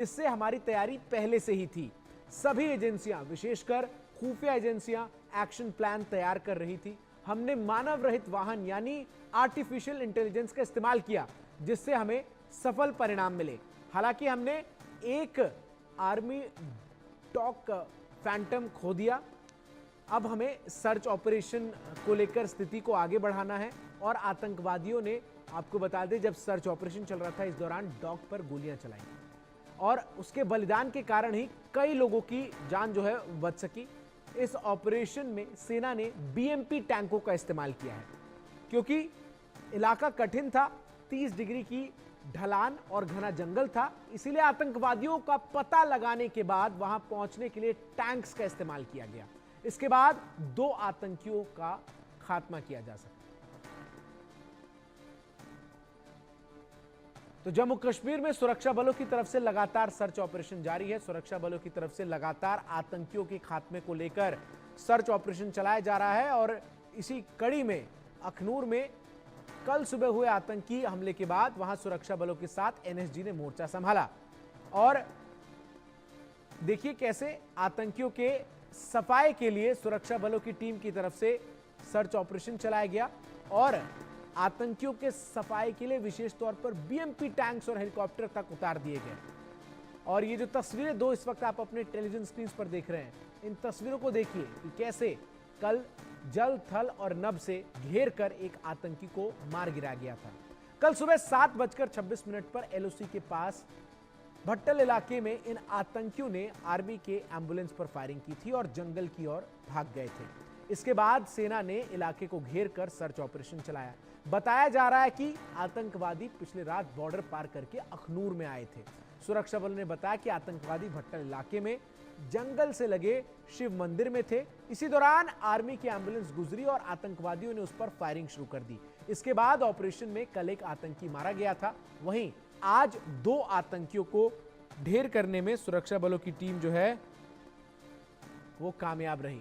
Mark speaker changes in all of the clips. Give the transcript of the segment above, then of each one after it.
Speaker 1: इससे हमारी तैयारी पहले से ही थी। सभी एजेंसियां, विशेषकर खुफिया एजेंसियां एक्शन प्लान तैयार कर रही थी। हमने मानव रहित वाहन यानी आर्टिफिशियल इंटेलिजेंस का इस्तेमाल किया, जिससे हमें सफल परिणाम मिले। हालांकि हमने एक आर्मी डॉग फैंटम खो दिया। अब हमें सर्च ऑपरेशन को लेकर स्थिति को आगे बढ़ाना है। और आतंकवादियों ने, आपको बता दें, जब सर्च ऑपरेशन चल रहा था इस दौरान डॉग पर गोलियां चलाई और उसके बलिदान के कारण ही कई लोगों की जान जो है बच सकी। इस ऑपरेशन में सेना ने बीएमपी टैंकों का इस्तेमाल किया है, क्योंकि इलाका कठिन था, 30 डिग्री की ढलान और घना जंगल था। इसीलिए आतंकवादियों का पता लगाने के बाद वहां पहुंचने के लिए टैंक्स का इस्तेमाल किया गया। इसके बाद 2 आतंकियों का खात्मा किया जा सका। तो जम्मू कश्मीर में सुरक्षा बलों की तरफ से लगातार सर्च ऑपरेशन जारी है। सुरक्षा बलों की तरफ से लगातार आतंकियों के खात्मे को लेकर सर्च ऑपरेशन चलाया जा रहा है। और इसी कड़ी में अखनूर में कल सुबह हुए आतंकी हमले के बाद वहां सुरक्षा बलों के साथ एनएसजी ने मोर्चा संभाला। और देखिए कैसे आतंकियों के सफाई के लिए सुरक्षा बलों की टीम की तरफ से सर्च ऑपरेशन चलाया गया और आतंकियों के सफाई के लिए विशेष तौर पर बीएमपी टैंक्स और हेलीकॉप्टर तक उतार दिए गए। और ये जो तस्वीरें दो इस वक्त आप अपने टेलीविजन स्क्रीन पर देख रहे हैं, इन तस्वीरों को देखिए कि कैसे कल जल, थल और नभ से घेर कर एक आतंकी को मार गिराया गया था। कल सुबह 7:26 पर एलओसी के पास भट्टल इलाके में इन आतंकियों ने आर्मी के एम्बुलेंस पर फायरिंग की थी और जंगल की ओर भाग गए थे। इसके बाद सेना ने इलाके को घेर कर सर्च ऑपरेशन चलाया। बताया जा रहा है कि आतंकवादी पिछले रात बॉर्डर पार करके अखनूर में आए थे। सुरक्षा बलों ने बताया कि आतंकवादी भट्टल इलाके में जंगल से लगे शिव मंदिर में थे। इसी दौरान आर्मी की एम्बुलेंस गुजरी और आतंकवादियों ने उस पर फायरिंग शुरू कर दी। इसके बाद ऑपरेशन में कल एक आतंकी मारा गया था। वहीं आज 2 आतंकियों को ढेर करने में सुरक्षा बलों की टीम जो है वो कामयाब रही।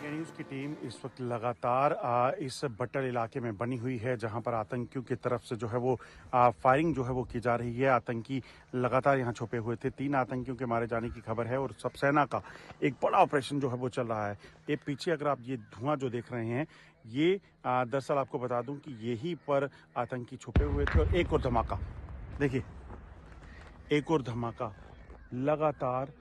Speaker 2: न्यूज़ की टीम इस वक्त लगातार इस भट्टल इलाके में बनी हुई है, जहां पर आतंकियों की तरफ से जो है वो फायरिंग जो है वो की जा रही है। आतंकी लगातार यहां छुपे हुए थे। 3 आतंकियों के मारे जाने की खबर है और सब सेना का एक बड़ा ऑपरेशन जो है वो चल रहा है। ये पीछे अगर आप ये धुआं जो देख रहे हैं, ये दरअसल आपको बता दूं कि यहीं पर आतंकी छुपे हुए थे। और एक और धमाका देखिए, एक और धमाका, लगातार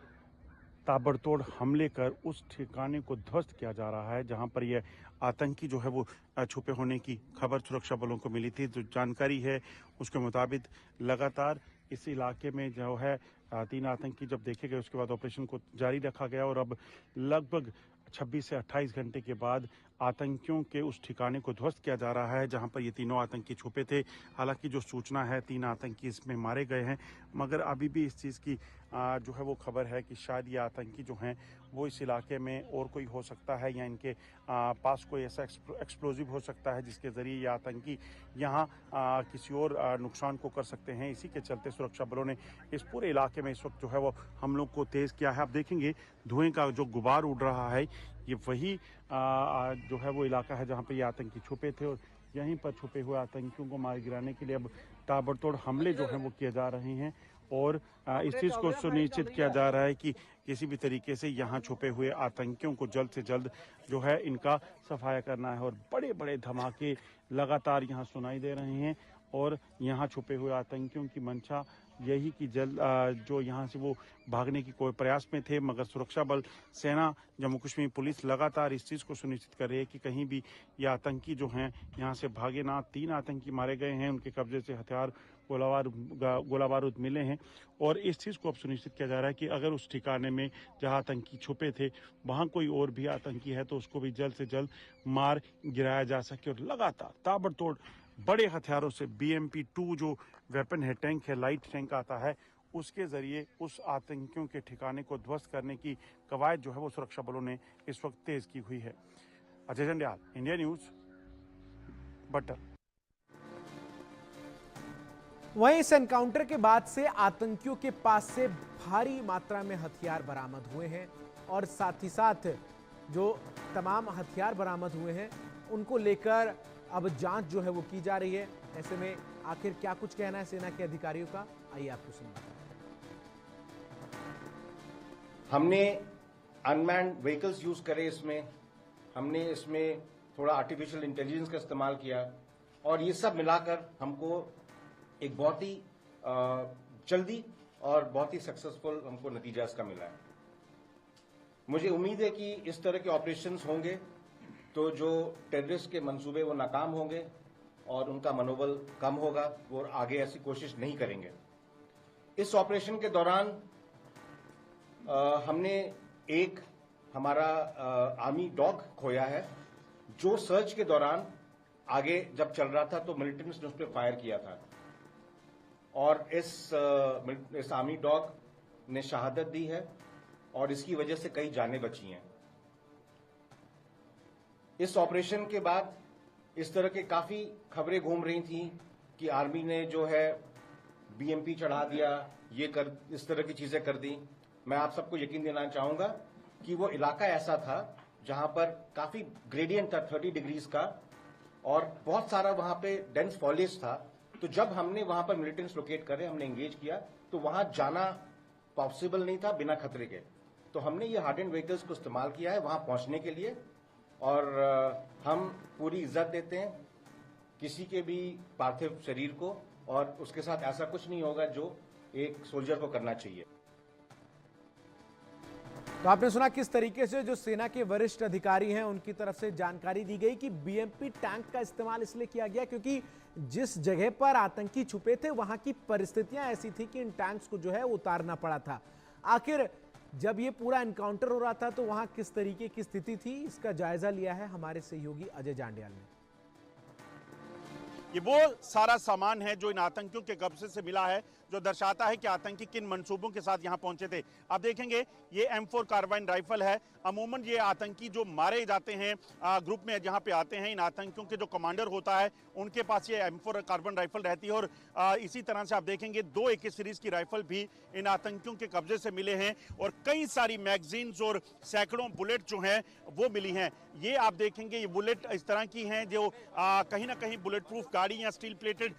Speaker 2: ताबड़तोड़ हमले कर उस ठिकाने को ध्वस्त किया जा रहा है जहां पर यह आतंकी जो है वो छुपे होने की खबर सुरक्षा बलों को मिली थी। जो जानकारी है उसके मुताबिक लगातार इस इलाके में जो है 3 आतंकी जब देखे गए, उसके बाद ऑपरेशन को जारी रखा गया और अब लगभग 26 से 28 घंटे के बाद आतंकियों के उस ठिकाने को ध्वस्त किया जा रहा है जहां पर ये तीनों आतंकी छुपे थे। हालांकि जो सूचना है 3 आतंकी इसमें मारे गए हैं, मगर अभी भी इस चीज़ की जो है वो खबर है कि शायद ये आतंकी जो हैं वो इस इलाके में और कोई हो सकता है या इनके पास कोई ऐसा एक्सप्लोजिव हो सकता है जिसके ज़रिए ये आतंकी यहाँ किसी और नुकसान को कर सकते हैं। इसी के चलते सुरक्षा बलों ने इस पूरे इलाके में इस वक्त जो है वो हमलों को तेज़ किया है। आप देखेंगे धुएं का जो गुबार उड़ रहा है, ये वही जो है वो इलाका है जहाँ पर ये आतंकी छुपे थे और यहीं पर छुपे हुए आतंकियों को मार गिराने के लिए अब ताबड़तोड़ हमले जो हैं वो किए जा रहे हैं। और इस चीज़ को सुनिश्चित किया जा रहा है कि किसी भी तरीके से यहाँ छुपे हुए आतंकियों को जल्द से जल्द जो है इनका सफाया करना है। और बड़े बड़े धमाके लगातार यहाँ सुनाई दे रहे हैं और यहाँ छुपे हुए आतंकियों की मंशा यही कि जल्द जो यहाँ से वो भागने की कोई प्रयास में थे, मगर सुरक्षा बल, सेना, जम्मू कश्मीर पुलिस लगातार इस चीज़ को सुनिश्चित कर रही है कि कहीं भी ये आतंकी जो हैं यहाँ से भागे ना। 3 आतंकी मारे गए हैं, उनके कब्जे से हथियार, गोला बारूद मिले हैं और इस चीज़ को अब सुनिश्चित किया जा रहा है कि अगर उस ठिकाने में जहां आतंकी छुपे थे वहां कोई और भी आतंकी है तो उसको भी जल्द से जल्द मार गिराया जा सके। और लगातार ताबड़तोड़ बड़े हथियारों से BMP-2 जो वेपन है, टैंक है, लाइट टैंक आता है, उसके जरिए उस आतंकियों के ठिकाने को ध्वस्त करने की कवायद जो है वो सुरक्षा बलों ने इस वक्त तेज की हुई है। Ajay Jandial, India news, Bhattal.
Speaker 1: वहीं इस एनकाउंटर के बाद से आतंकियों के पास से भारी मात्रा में हथियार बरामद हुए हैं और साथ ही साथ जो तमाम हथियार बरामद हुए हैं उनको लेकर अब जांच जो है वो की जा रही है। ऐसे में आखिर क्या कुछ कहना है सेना के अधिकारियों का, आइए आपको सुनवाते हैं।
Speaker 3: हमने अनमैन्ड व्हीकल्स यूज करे, इसमें हमने इसमें थोड़ा आर्टिफिशियल इंटेलिजेंस का इस्तेमाल किया और ये सब मिलाकर हमको एक बहुत ही जल्दी और बहुत ही सक्सेसफुल हमको नतीजा इसका मिला है। मुझे उम्मीद है कि इस तरह के ऑपरेशंस होंगे तो जो टेररिस्ट के मंसूबे वो नाकाम होंगे और उनका मनोबल कम होगा, वो आगे ऐसी कोशिश नहीं करेंगे। इस ऑपरेशन के दौरान हमने एक हमारा आर्मी डॉग खोया है, जो सर्च के दौरान आगे जब चल रहा था तो मिलिटेंट्स ने उस पर फायर किया था और इस आर्मी डॉग ने शहादत दी है और इसकी वजह से कई जानें बची हैं। इस ऑपरेशन के बाद इस तरह के काफी खबरें घूम रही थी कि आर्मी ने जो है बीएमपी चढ़ा दिया, इस तरह की चीजें कर दी। मैं आप सबको यकीन दिलाना चाहूंगा कि वो इलाका ऐसा था जहां पर काफी ग्रेडियंट था 30 डिग्रीज का और बहुत सारा वहां पे डेंस फॉलेज था। तो जब हमने वहां पर मिलिटेंट्स लोकेट करे, हमने एंगेज किया तो वहां जाना पॉसिबल नहीं था बिना खतरे के। तो हमने ये हार्डेंड व्हीकल्स को इस्तेमाल किया है वहां पहुंचने के लिए और हम पूरी इज्जत देते हैं किसी के भी पार्थिव शरीर को और उसके साथ ऐसा कुछ नहीं होगा जो एक सोल्जर को करना चाहिए।
Speaker 1: तो आपने सुना किस तरीके से जो सेना के वरिष्ठ अधिकारी हैं उनकी तरफ से जानकारी दी गई कि बीएमपी टैंक का इस्तेमाल इसलिए किया गया क्योंकि जिस जगह पर आतंकी छुपे थे वहां की परिस्थितियां ऐसी थी कि इन टैंक्स को जो है उतारना पड़ा था। आखिर जब ये पूरा एनकाउंटर हो रहा था तो वहां किस तरीके की स्थिति थी, इसका जायजा लिया है हमारे सहयोगी अजय जांडियाल ने।
Speaker 2: ये वो सारा सामान है जो इन आतंकियों के कब्जे से मिला है, जो दर्शाता है कि आतंकी किन मंसूबों के साथ यहां पहुंचे थे। आप देखेंगे ये M4 कार्बाइन राइफल है। अमूमन ये आतंकी जो मारे जाते हैं ग्रुप में जहां पे आते हैं, इन आतंकियों के जो कमांडर होता है उनके पास ये M4 कार्बाइन राइफल रहती है और इसी तरह से आप देखेंगे 2 AK सीरीज की राइफल भी इन आतंकियों के कब्जे से मिले हैं और कई सारी मैगजीन्स और सैकड़ों बुलेट जो हैं वो मिली हैं। ये आप देखेंगे ये बुलेट इस तरह की हैं जो कहीं ना कहीं बुलेट प्रूफ गाड़ी या स्टील प्लेटेड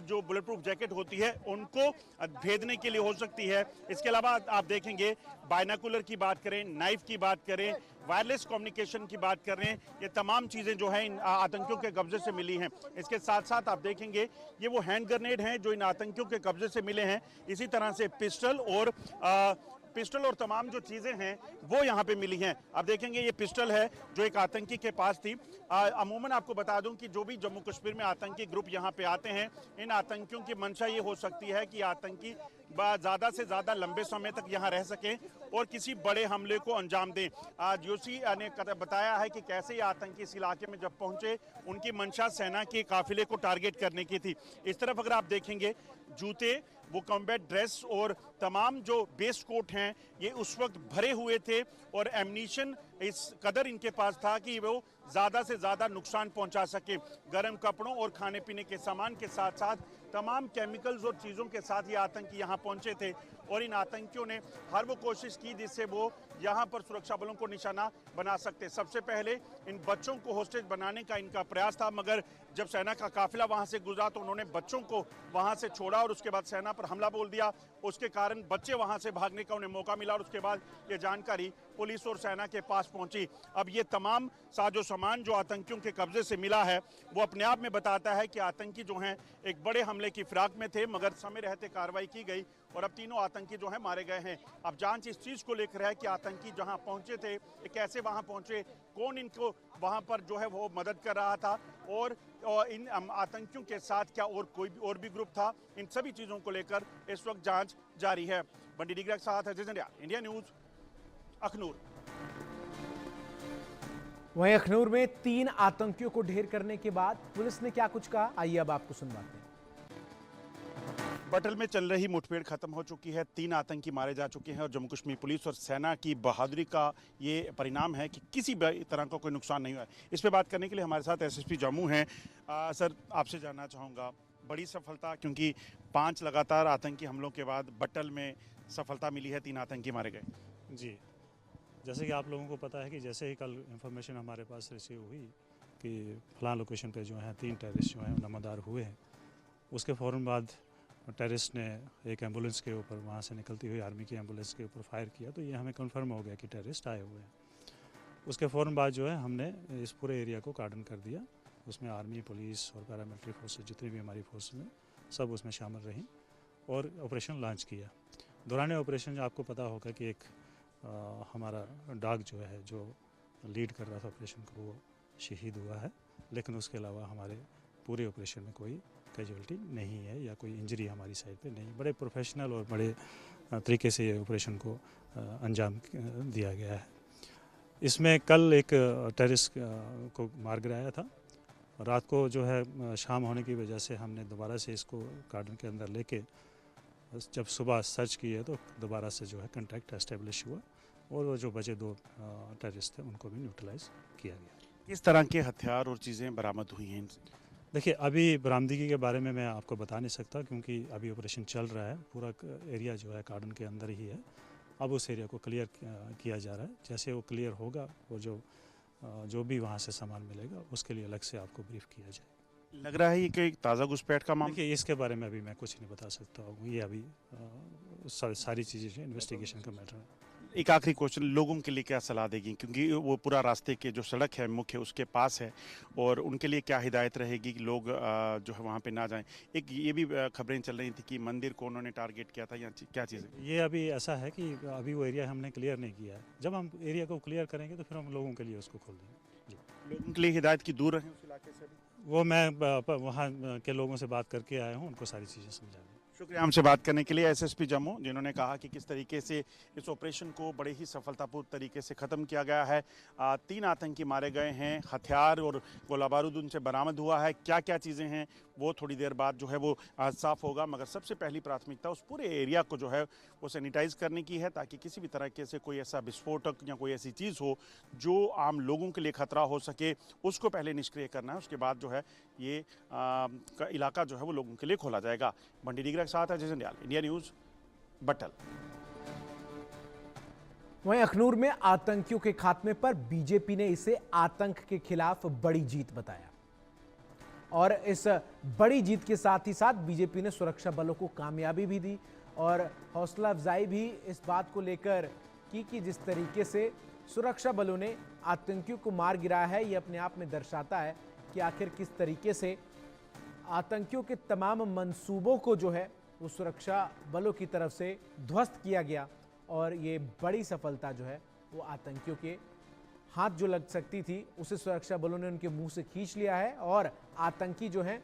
Speaker 2: जो बुलेट प्रूफ जैकेट होती है उनको भेदने के लिए हो सकती है। इसके अलावा आप देखेंगे बायनाकुलर की बात करें, नाइफ की बात करें, वायरलेस कम्युनिकेशन की बात कर रहे हैं, ये तमाम चीजें जो हैं इन आतंकियों के कब्जे से मिली हैं। इसके साथ साथ आप देखेंगे ये वो हैंड ग्रेनेड हैं जो इन आतंकियों के कब्जे से मिले हैं। इसी तरह से पिस्टल और तमाम जो चीजें हैं वो यहाँ पे मिली हैं। आप देखेंगे ये पिस्टल है जो एक आतंकी के पास थी। अमूमन आपको बता दूं कि जो भी जम्मू कश्मीर में आतंकी ग्रुप यहाँ पे आते हैं, इन आतंकियों की मंशा ये हो सकती है कि आतंकी ज्यादा से ज्यादा लंबे समय तक यहाँ रह सकें और किसी बड़े हमले को अंजाम दें। जोशी ने बताया है कि कैसे ये आतंकी इस इलाके में जब पहुंचे उनकी मंशा सेना के काफिले को टारगेट करने की थी। इस तरफ अगर आप देखेंगे जूते, वो कॉम्बैट ड्रेस और तमाम जो बेस कोट हैं ये उस वक्त भरे हुए थे और एमनीशन इस कदर इनके पास था कि वो ज़्यादा से ज़्यादा नुकसान पहुंचा सके। गर्म कपड़ों और खाने पीने के सामान के साथ साथ तमाम केमिकल्स और चीज़ों के साथ ये आतंकी यहाँ पहुंचे थे और इन आतंकियों ने हर वो कोशिश की जिससे वो यहाँ पर सुरक्षा बलों को निशाना बना सकते। सबसे पहले इन बच्चों को होस्टेज बनाने का इनका प्रयास था, मगर जब सेना का काफिला वहाँ से गुजरा तो उन्होंने बच्चों को वहाँ से छोड़ा और उसके बाद सेना पर हमला बोल दिया। उसके कारण बच्चे वहाँ से भागने का उन्हें मौका मिला और उसके बाद ये जानकारी पुलिस और सेना के पास पहुंची। अब ये तमाम साजो सामान जो आतंकियों के कब्जे से मिला है वो अपने आप में बताता है कि आतंकी जो हैं एक बड़े हमले की फिराक में थे, मगर समय रहते कार्रवाई की गई और अब तीनों आतंकी जो हैं मारे गए हैं। अब जांच इस चीज को लेकर है कि आतंकी जहां पहुंचे थे कैसे वहां पहुंचे, कौन इनको वहां पर जो है वो मदद कर रहा था और इन आतंकियों के साथ क्या और भी ग्रुप था। इन सभी चीजों को लेकर इस वक्त जांच जारी है। बंडी डिग्रा के साथ अजय जांडियाल, इंडिया न्यूज, अखनूर।
Speaker 1: वहीं अखनूर में 3 आतंकियों को ढेर करने के बाद पुलिस ने क्या कुछ कहा, आइए अब आपको सुनवाते हैं।
Speaker 2: बटल में चल रही मुठभेड़ खत्म हो चुकी है, 3 आतंकी मारे जा चुके हैं और जम्मू कश्मीर पुलिस और सेना की बहादुरी का ये परिणाम है कि किसी भी तरह का कोई नुकसान नहीं हुआ है। इस पे बात करने के लिए हमारे साथ एसएसपी जम्मू हैं। सर, आपसे जानना चाहूँगा, बड़ी सफलता, क्योंकि 5 लगातार आतंकी हमलों के बाद बटल में सफलता मिली है, 3 आतंकी मारे गए।
Speaker 4: जी, जैसे कि आप लोगों को पता है कि जैसे ही कल इंफॉर्मेशन हमारे पास रिसीव हुई कि फलां लोकेशन पे जो हैं 3 टेररिस्ट जो हैं नमदार हुए हैं, उसके फ़ौरन बाद टेररिस्ट ने एक एम्बुलेंस के ऊपर, वहाँ से निकलती हुई आर्मी की एम्बुलेंस के ऊपर फायर किया। तो ये हमें कंफर्म हो गया कि टेररिस्ट आए हुए हैं। उसके फ़ौरन बाद जो है हमने इस पूरे एरिया को कार्डन कर दिया। उसमें आर्मी, पुलिस और पैरामिलिट्री फोर्सेस जितनी भी हमारी फोर्स में सब उसमें शामिल रहीं और ऑपरेशन लॉन्च किया। दौरान ऑपरेशन आपको पता होगा कि एक हमारा डॉग जो है, जो लीड कर रहा था ऑपरेशन को, वो शहीद हुआ है। लेकिन उसके अलावा हमारे पूरे ऑपरेशन में कोई कैजुअलिटी नहीं है या कोई इंजरी हमारी साइड पे नहीं। बड़े प्रोफेशनल और बड़े तरीके से ये ऑपरेशन को अंजाम दिया गया है। इसमें कल एक टेररिस्ट को मार गिराया था। रात को जो है शाम होने की वजह से हमने दोबारा से इसको गार्डन के अंदर लेके जब सुबह सर्च किए तो दोबारा से जो है कंटेक्ट एस्टेब्लिश हुआ और वो जो बचे 2 टेररिस्ट थे उनको भी न्यूट्रलाइज किया गया।
Speaker 2: किस तरह के हथियार और चीज़ें बरामद हुई हैं इनसे?
Speaker 4: देखिए, अभी बरामदगी के बारे में मैं आपको बता नहीं सकता क्योंकि अभी ऑपरेशन चल रहा है। पूरा एरिया जो है गार्डन के अंदर ही है। अब उस एरिया को क्लियर किया जा रहा है। जैसे वो क्लियर होगा, वो जो भी वहाँ से सामान मिलेगा उसके लिए अलग से आपको ब्रीफ किया जाए।
Speaker 2: लग रहा है ये कि ताज़ा घुसपैठ का मामला।
Speaker 4: देखिए, इसके बारे में अभी मैं कुछ नहीं बता सकता हूँ। ये अभी सारी चीज़ें इन्वेस्टिगेशन का मैटर है।
Speaker 2: एक आखिरी क्वेश्चन, लोगों के लिए क्या सलाह देगी, क्योंकि वो पूरा रास्ते के जो सड़क है मुख्य उसके पास है, और उनके लिए क्या हिदायत रहेगी कि लोग जो है वहाँ पे ना जाएं? एक ये भी खबरें चल रही थी कि मंदिर को उन्होंने टारगेट किया था, या क्या चीज़ है?
Speaker 4: ये अभी ऐसा है कि अभी वो एरिया हमने क्लियर नहीं किया है। जब हम एरिया को क्लियर करेंगे तो फिर हम लोगों के लिए उसको खोल देंगे। जी,
Speaker 2: लोगों के लिए हिदायत की दूर रहें उस इलाके से।
Speaker 4: वो मैं वहाँ के लोगों से बात करके आया हूँ, उनको सारी चीज़ें समझा दी।
Speaker 2: शुक्रिया हमसे बात करने के लिए एसएसपी जम्मू, जिन्होंने कहा कि किस तरीके से इस ऑपरेशन को बड़े ही सफलतापूर्ण तरीके से ख़त्म किया गया है। 3 आतंकी मारे गए हैं, हथियार और गोला बारूद उनसे बरामद हुआ है। क्या क्या चीज़ें हैं वो थोड़ी देर बाद जो है वो साफ़ होगा, मगर सबसे पहली प्राथमिकता उस पूरे एरिया को जो है वो सैनिटाइज करने की है, ताकि किसी भी तरीके से कोई ऐसा विस्फोटक या कोई ऐसी चीज़ हो जो आम लोगों के लिए खतरा हो सके, उसको पहले निष्क्रिय करना है। उसके बाद जो है ये इलाका जो है वो लोगों के लिए खोला जाएगा। बंडी डिगरा के साथ है जैसे न्याल, इंडिया न्यूज़, बटल।
Speaker 1: वहीं अखनूर में आतंकियों के खात्मे पर बीजेपी ने इसे आतंक के खिलाफ बड़ी जीत बताया, और इस बड़ी जीत के साथ ही साथ बीजेपी ने सुरक्षा बलों को कामयाबी भी दी और हौसला अफजाई भी इस बात को लेकर की कि जिस तरीके से सुरक्षा बलों ने आतंकियों को मार गिराया है, ये अपने आप में दर्शाता है कि आखिर किस तरीके से आतंकियों के तमाम मंसूबों को जो है वो सुरक्षा बलों की तरफ से ध्वस्त किया गया, और ये बड़ी सफलता जो है वो आतंकियों के हाथ जो लग सकती थी उसे सुरक्षा बलों ने उनके मुंह से खींच लिया है, और आतंकी जो हैं